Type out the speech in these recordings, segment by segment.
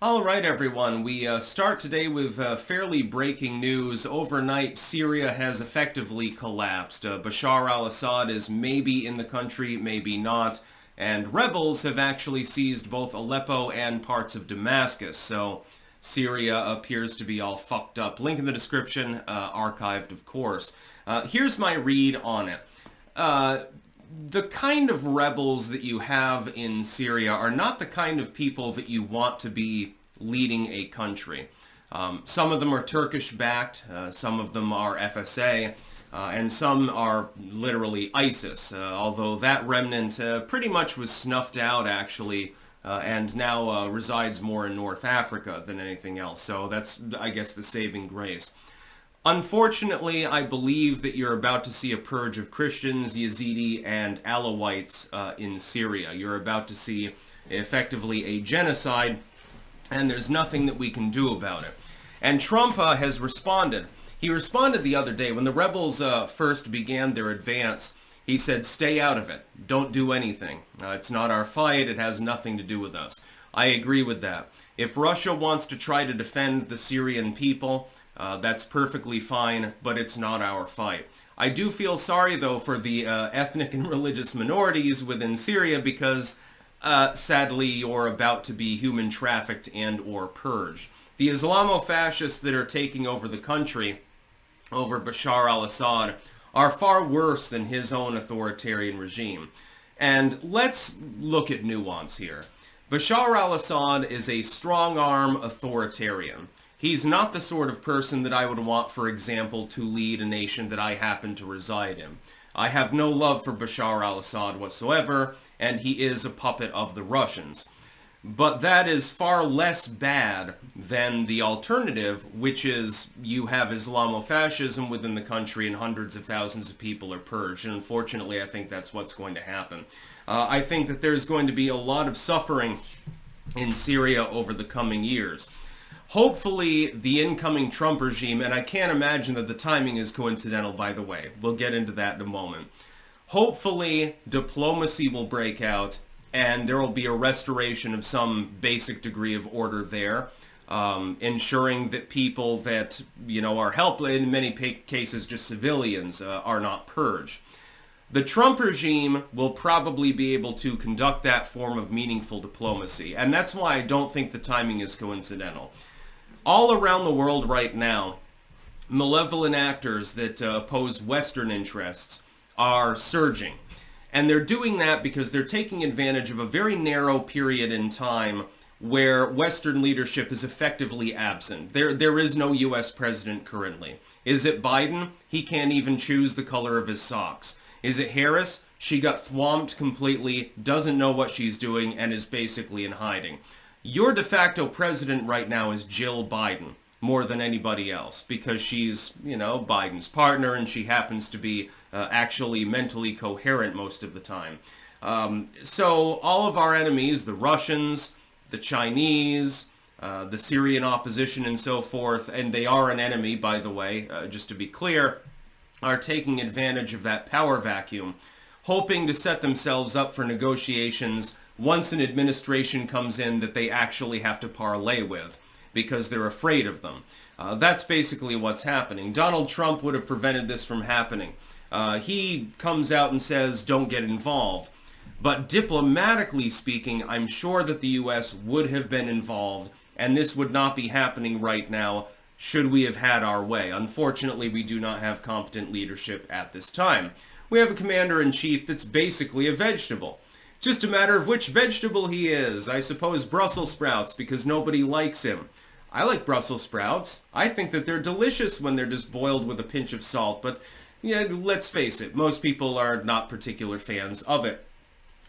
All right, everyone. We start today with fairly breaking news. Overnight, Syria has effectively collapsed. Bashar al-Assad is maybe in the country, maybe not. And rebels have actually seized both Aleppo and parts of Damascus. So Syria appears to be all fucked up. Link in the description, archived, of course. Here's my read on it. The kind of rebels that you have in Syria are not the kind of people that you want to be leading a country. Some of them are Turkish-backed, some of them are FSA, and some are literally ISIS, although that remnant pretty much was snuffed out, actually, and now resides more in North Africa than anything else. So that's, I guess, the saving grace. Unfortunately, I believe that you're about to see a purge of Christians, Yazidi, and Alawites in Syria. You're about to see effectively a genocide, and there's nothing that we can do about it. And Trump has responded. He responded the other day when the rebels first began their advance. He said, stay out of it. Don't do anything. It's not our fight. It has nothing to do with us. I agree with that. If Russia wants to try to defend the Syrian people, that's perfectly fine, but it's not our fight. I do feel sorry, though, for the ethnic and religious minorities within Syria because, sadly, you're about to be human trafficked and or purged. The Islamo-fascists that are taking over the country, over Bashar al-Assad, are far worse than his own authoritarian regime. And let's look at nuance here. Bashar al-Assad is a strong-arm authoritarian. He's not the sort of person that I would want, for example, to lead a nation that I happen to reside in. I have no love for Bashar al-Assad whatsoever, and he is a puppet of the Russians. But that is far less bad than the alternative, which is you have Islamofascism within the country and hundreds of thousands of people are purged. And unfortunately, I think that's what's going to happen. I think that there's going to be a lot of suffering in Syria over the coming years. Hopefully, the incoming Trump regime, and I can't imagine that the timing is coincidental, by the way. We'll get into that in a moment. Hopefully, diplomacy will break out, and there will be a restoration of some basic degree of order there, ensuring that people that, are helpless, in many cases just civilians, are not purged. The Trump regime will probably be able to conduct that form of meaningful diplomacy, and that's why I don't think the timing is coincidental. All around the world right now, malevolent actors that oppose Western interests are surging. And they're doing that because they're taking advantage of a very narrow period in time where Western leadership is effectively absent. There is no U.S. president currently. Is it Biden? He can't even choose the color of his socks. Is it Harris? She got thwomped completely, doesn't know what she's doing, and is basically in hiding. Your de facto president right now is Jill Biden, more than anybody else, because she's, Biden's partner, and she happens to be actually mentally coherent most of the time. So all of our enemies, the Russians, the Chinese, the Syrian opposition, and so forth, and they are an enemy, by the way, just to be clear, are taking advantage of that power vacuum, hoping to set themselves up for negotiations once an administration comes in that they actually have to parlay with, because they're afraid of them. That's basically what's happening. Donald Trump would have prevented this from happening. He comes out and says, don't get involved. But diplomatically speaking, I'm sure that the U.S. would have been involved, and this would not be happening right now should we have had our way. Unfortunately, we do not have competent leadership at this time. We have a commander-in-chief that's basically a vegetable. Just a matter of which vegetable he is. I suppose Brussels sprouts, because nobody likes him. I like Brussels sprouts. I think that they're delicious when they're just boiled with a pinch of salt, but yeah, let's face it, most people are not particular fans of it.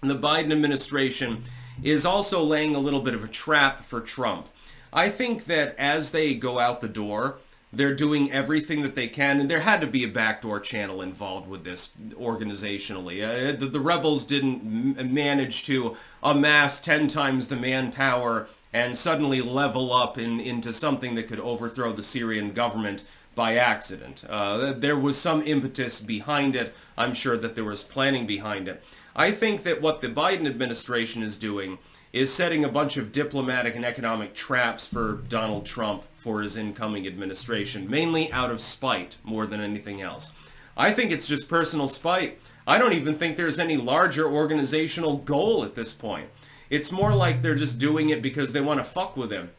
The Biden administration is also laying a little bit of a trap for Trump. I think that as they go out the door, they're doing everything that they can, and there had to be a backdoor channel involved with this organizationally. The rebels didn't manage to amass 10 times the manpower and suddenly level up into something that could overthrow the Syrian government by accident. There was some impetus behind it. I'm sure that there was planning behind it. I think that what the Biden administration is doing is setting a bunch of diplomatic and economic traps for Donald Trump for his incoming administration, mainly out of spite more than anything else. I think it's just personal spite. I don't even think there's any larger organizational goal at this point. It's more like they're just doing it because they want to fuck with him.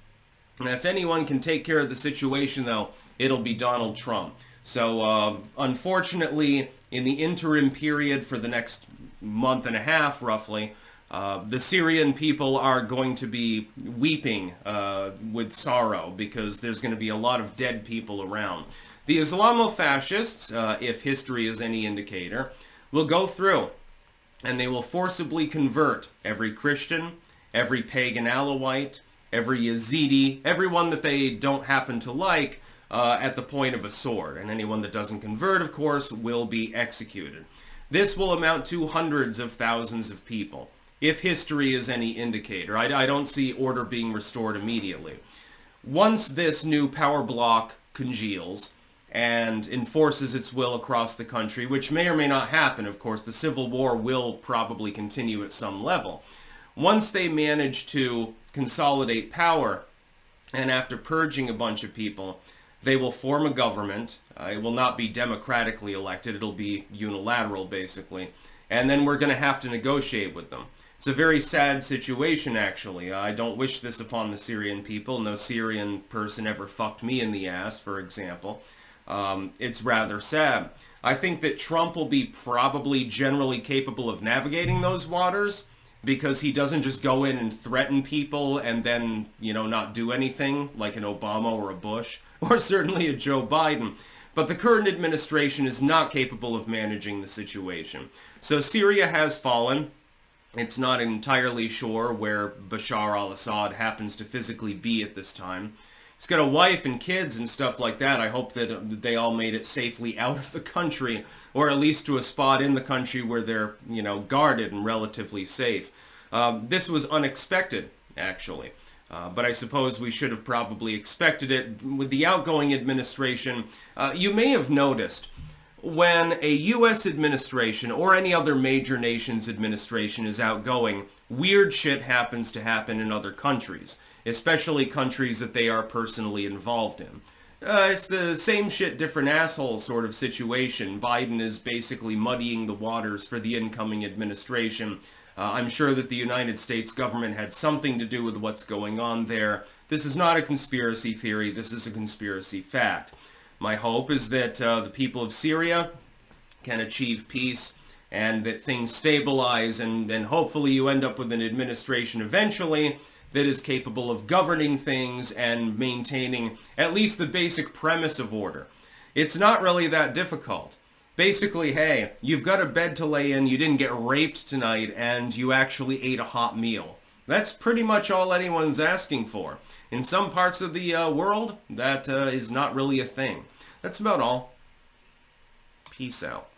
And if anyone can take care of the situation, though, it'll be Donald Trump. So, unfortunately, in the interim period for the next month and a half, roughly, the Syrian people are going to be weeping with sorrow because there's going to be a lot of dead people around. The Islamofascists, if history is any indicator, will go through and they will forcibly convert every Christian, every pagan Alawite, every Yazidi, everyone that they don't happen to like at the point of a sword. And anyone that doesn't convert, of course, will be executed. This will amount to hundreds of thousands of people. If history is any indicator, I don't see order being restored immediately. Once this new power bloc congeals and enforces its will across the country, which may or may not happen, of course, the civil war will probably continue at some level. Once they manage to consolidate power, and after purging a bunch of people, they will form a government. It will not be democratically elected. It'll be unilateral, basically. And then we're going to have to negotiate with them. It's a very sad situation, actually. I don't wish this upon the Syrian people. No Syrian person ever fucked me in the ass, for example. It's rather sad. I think that Trump will be probably generally capable of navigating those waters because he doesn't just go in and threaten people and then, not do anything like an Obama or a Bush or certainly a Joe Biden. But the current administration is not capable of managing the situation. So Syria has fallen. It's not entirely sure where Bashar al-Assad happens to physically be at this time. He's got a wife and kids and stuff like that. I hope that they all made it safely out of the country, or at least to a spot in the country where they're, guarded and relatively safe. This was unexpected, actually. But I suppose we should have probably expected it. With the outgoing administration, you may have noticed when a U.S. administration or any other major nation's administration is outgoing, weird shit happens to happen in other countries, especially countries that they are personally involved in. It's the same shit, different asshole sort of situation. Biden is basically muddying the waters for the incoming administration. I'm sure that the United States government had something to do with what's going on there. This is not a conspiracy theory. This is a conspiracy fact. My hope is that the people of Syria can achieve peace and that things stabilize and hopefully you end up with an administration eventually that is capable of governing things and maintaining at least the basic premise of order. It's not really that difficult. Basically, hey, you've got a bed to lay in, you didn't get raped tonight, and you actually ate a hot meal. That's pretty much all anyone's asking for. In some parts of the world, that is not really a thing. That's about all. Peace out.